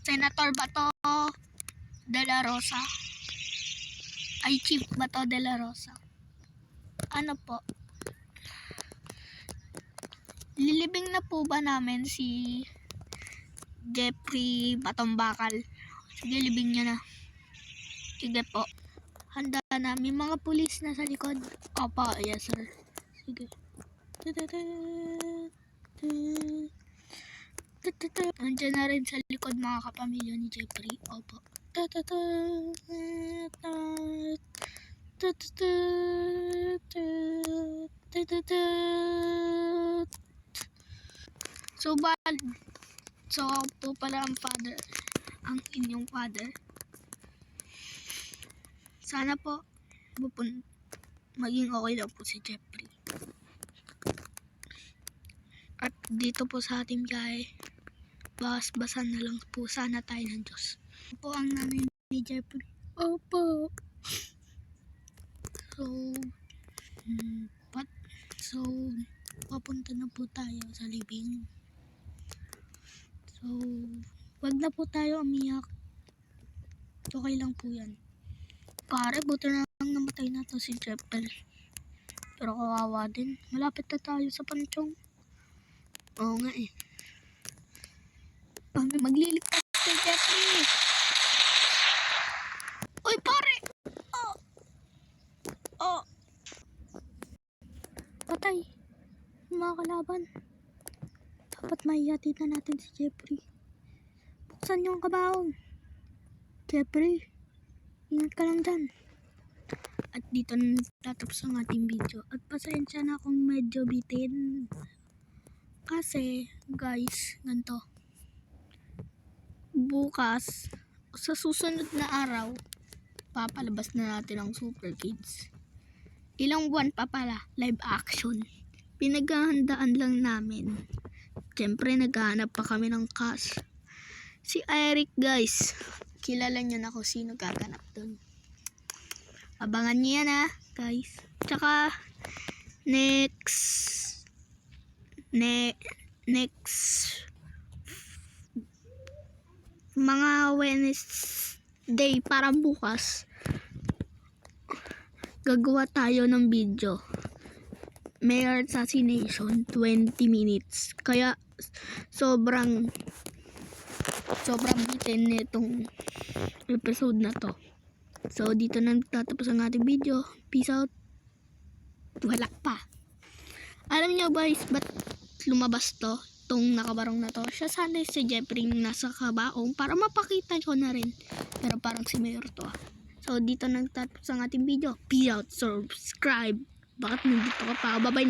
Senator Bato de la Rosa. Ay, Chief Bato de la Rosa. Ano po? Lilibing na po ba namin si Jeffrey Batombakal? Sige, libing niya na. Sige po. Handa na. May mga pulis na sa likod. Opo, yes sir. Sige. Andiyan na rin sa likod mga kapamilya ni Jeffrey. Opo. So po pala ang father, ang inyong father. Sana po maging okay lang po si Jeffrey. At dito po sa ating biyahe, bas-basan na lang po sana tayo ng Diyos. Po ang nanay ni Jeffrey. Opo. So, papunta na po tayo sa libing. So, wag na po tayo umiyak. Okay lang po yan. Pare, buti na lang namatay na to si Jeffrey. Pero kawawa din. Malapit na tayo sa panchong. Oo nga eh. Magliligtas kay Jeffrey. Uy, pare! Oh! Patay. Mga kalaban. Dapat maiyati na natin si Jeffrey. Buksan yung kabaong. Jeffrey, ingat ka lang dyan. At dito na tatapos ang ating video. At pasensya na kung medyo bitin. Kasi, guys, ganito. Bukas, sa susunod na araw, papalabas na natin ang Super Kids. Ilang buwan pa pala, live action. Pinaghahandaan lang namin. Siyempre, naghahanap pa kami ng cast. Si Eric, guys. Kilala niyo na kung sino gaganap dun. Abangan niyo yan, guys. Tsaka, next mga Wednesday, para bukas, gagawa tayo ng video. Mayor assassination, 20 minutes. Kaya sobrang bitin nitong episode na to. So dito na tatapos ang ating video. Peace out. Wala pa. Alam niyo guys, ba't lumabas to? Tong nakabarong na to. Siya sana si Jeffrey nasa kabaong para mapakita ko na rin. Pero parang si Mayor to. So dito na tatapos ang ating video. Peace out. Subscribe. Bakit nandito ka pa? Bye-bye na.